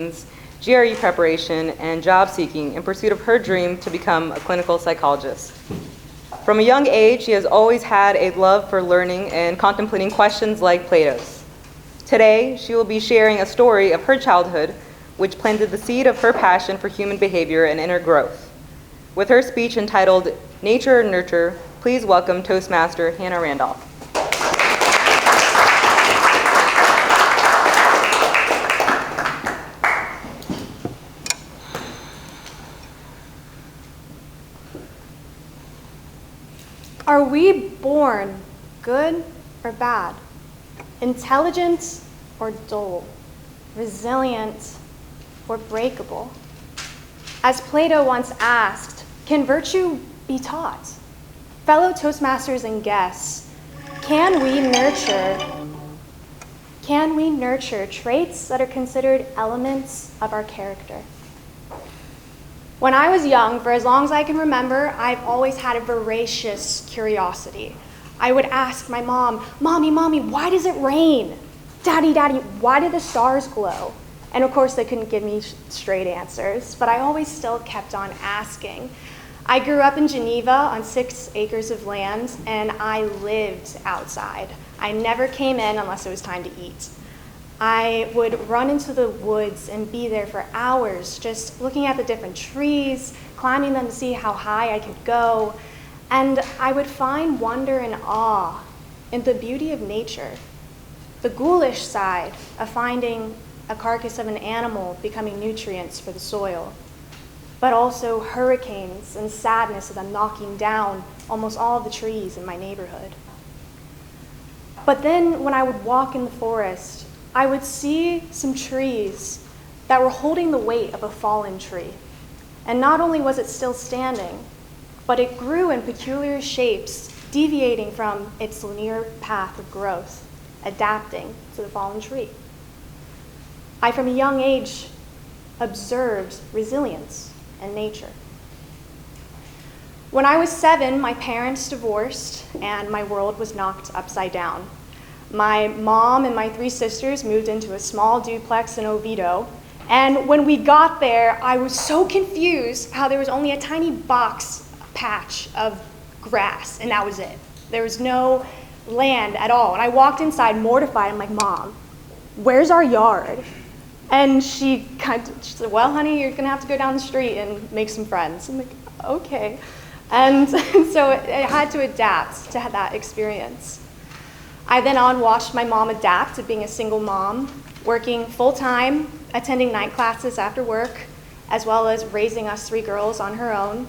GRE preparation, and job seeking in pursuit of her dream to become a clinical psychologist. From a young age, she has always had a love for learning and contemplating questions like Plato's. Today, she will be sharing a story of her childhood, which planted the seed of her passion for human behavior and inner growth. With her speech entitled Nature or Nurture, please welcome Toastmaster Hannah Randolph. Are we born good or bad? Intelligent or dull? Resilient or breakable? As Plato once asked, can virtue be taught? Fellow Toastmasters and guests, can we nurture traits that are considered elements of our character? When I was young, for as long as I can remember, I've always had a voracious curiosity. I would ask my mom, Mommy, why does it rain? Daddy, why do the stars glow? And of course, they couldn't give me straight answers, but I always still kept on asking. I grew up in Geneva on 6 acres of land, and I lived outside. I never came in unless it was time to eat. I would run into the woods and be there for hours, just looking at the different trees, climbing them to see how high I could go. And I would find wonder and awe in the beauty of nature. The ghoulish side of finding a carcass of an animal becoming nutrients for the soil, but also hurricanes and sadness of them knocking down almost all of the trees in my neighborhood. But then when I would walk in the forest, I would see some trees that were holding the weight of a fallen tree. And not only was it still standing, but it grew in peculiar shapes, deviating from its linear path of growth, adapting to the fallen tree. I, from a young age, observed resilience in nature. When I was 7, my parents divorced and my world was knocked upside down. My mom and my 3 sisters moved into a small duplex in Oviedo, and when we got there, I was so confused how there was only a tiny box patch of grass, and that was it. There was no land at all, and I walked inside mortified. I'm like, Mom, where's our yard? And she said, well, honey, you're gonna have to go down the street and make some friends. I'm like, okay. And so I had to adapt to that experience. I then watched my mom adapt to being a single mom, working full-time, attending night classes after work, as well as raising us 3 girls on her own.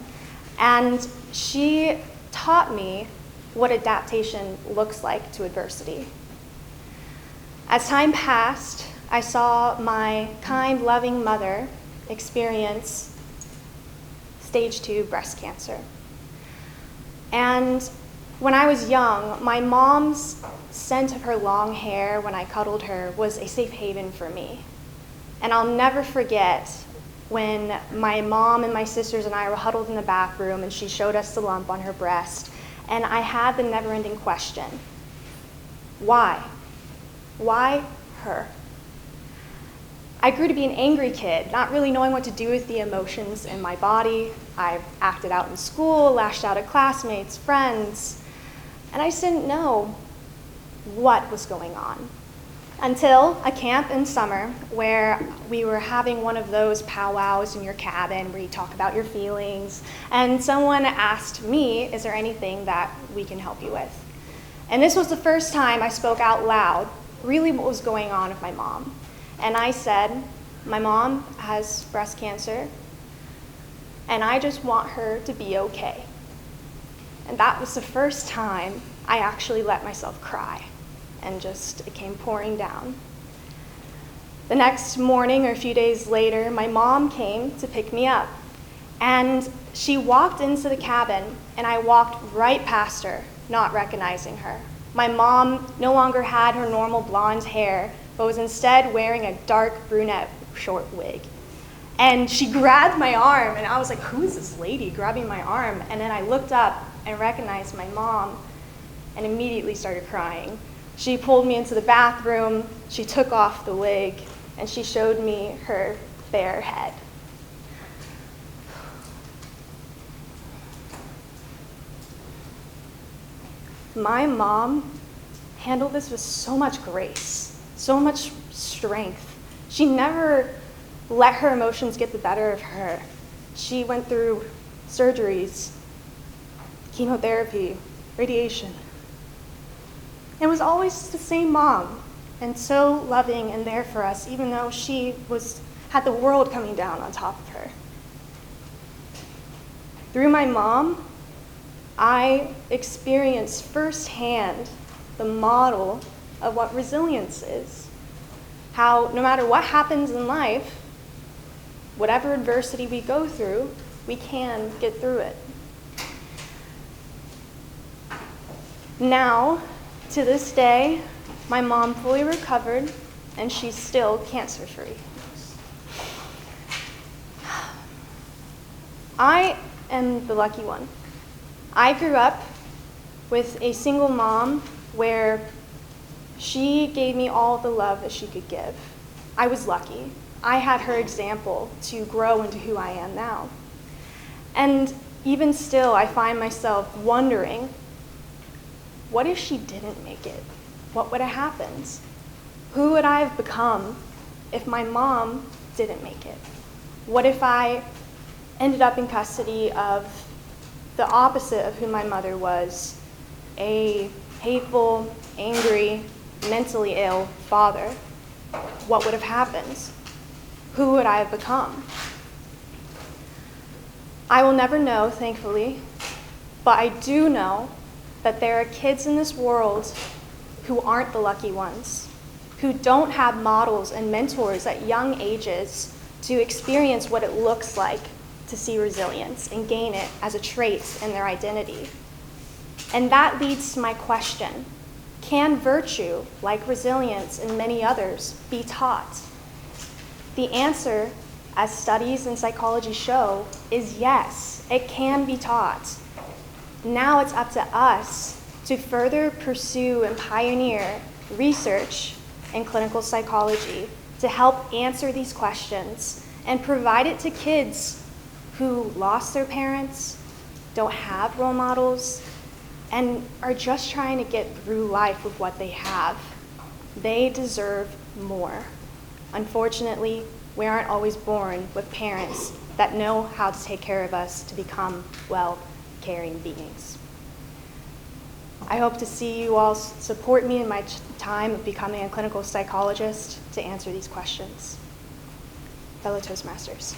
And she taught me what adaptation looks like to adversity. As time passed, I saw my kind, loving mother experience stage 2 breast cancer. And when I was young, my mom's scent of her long hair when I cuddled her was a safe haven for me. And I'll never forget when my mom and my sisters and I were huddled in the bathroom and she showed us the lump on her breast, and I had the never-ending question, why? Why her? I grew to be an angry kid, not really knowing what to do with the emotions in my body. I acted out in school, lashed out at classmates, friends, and I just didn't know what was going on. Until a camp in summer where we were having one of those powwows in your cabin where you talk about your feelings, and someone asked me, is there anything that we can help you with? And this was the first time I spoke out loud, really what was going on with my mom. And I said, my mom has breast cancer, and I just want her to be okay. And that was the first time I actually let myself cry, and it came pouring down. The next morning or a few days later, my mom came to pick me up, and she walked into the cabin, and I walked right past her, not recognizing her. My mom no longer had her normal blonde hair, but was instead wearing a dark brunette short wig. And she grabbed my arm, and I was like, who is this lady grabbing my arm? And then I looked up and recognized my mom and immediately started crying. She pulled me into the bathroom, she took off the wig, and she showed me her bare head. My mom handled this with so much grace, so much strength. She never let her emotions get the better of her. She went through surgeries, chemotherapy, radiation. It was always the same mom, and so loving and there for us, even though she had the world coming down on top of her. Through my mom, I experienced firsthand the model of what resilience is. How no matter what happens in life, whatever adversity we go through, we can get through it. Now, to this day, my mom fully recovered and she's still cancer-free. I am the lucky one. I grew up with a single mom where she gave me all the love that she could give. I was lucky. I had her example to grow into who I am now. And even still, I find myself wondering, what if she didn't make it? What would have happened? Who would I have become if my mom didn't make it? What if I ended up in custody of the opposite of who my mother was, a hateful, angry, mentally ill father? What would have happened? Who would I have become? I will never know, thankfully, but I do know that there are kids in this world who aren't the lucky ones, who don't have models and mentors at young ages to experience what it looks like to see resilience and gain it as a trait in their identity. And that leads to my question: can virtue, like resilience and many others, be taught? The answer, as studies in psychology show, is yes, it can be taught. Now it's up to us to further pursue and pioneer research in clinical psychology to help answer these questions and provide it to kids who lost their parents, don't have role models, and are just trying to get through life with what they have. They deserve more. Unfortunately, we aren't always born with parents that know how to take care of us to become, well, caring beings. I hope to see you all support me in my time of becoming a clinical psychologist to answer these questions. Fellow Toastmasters.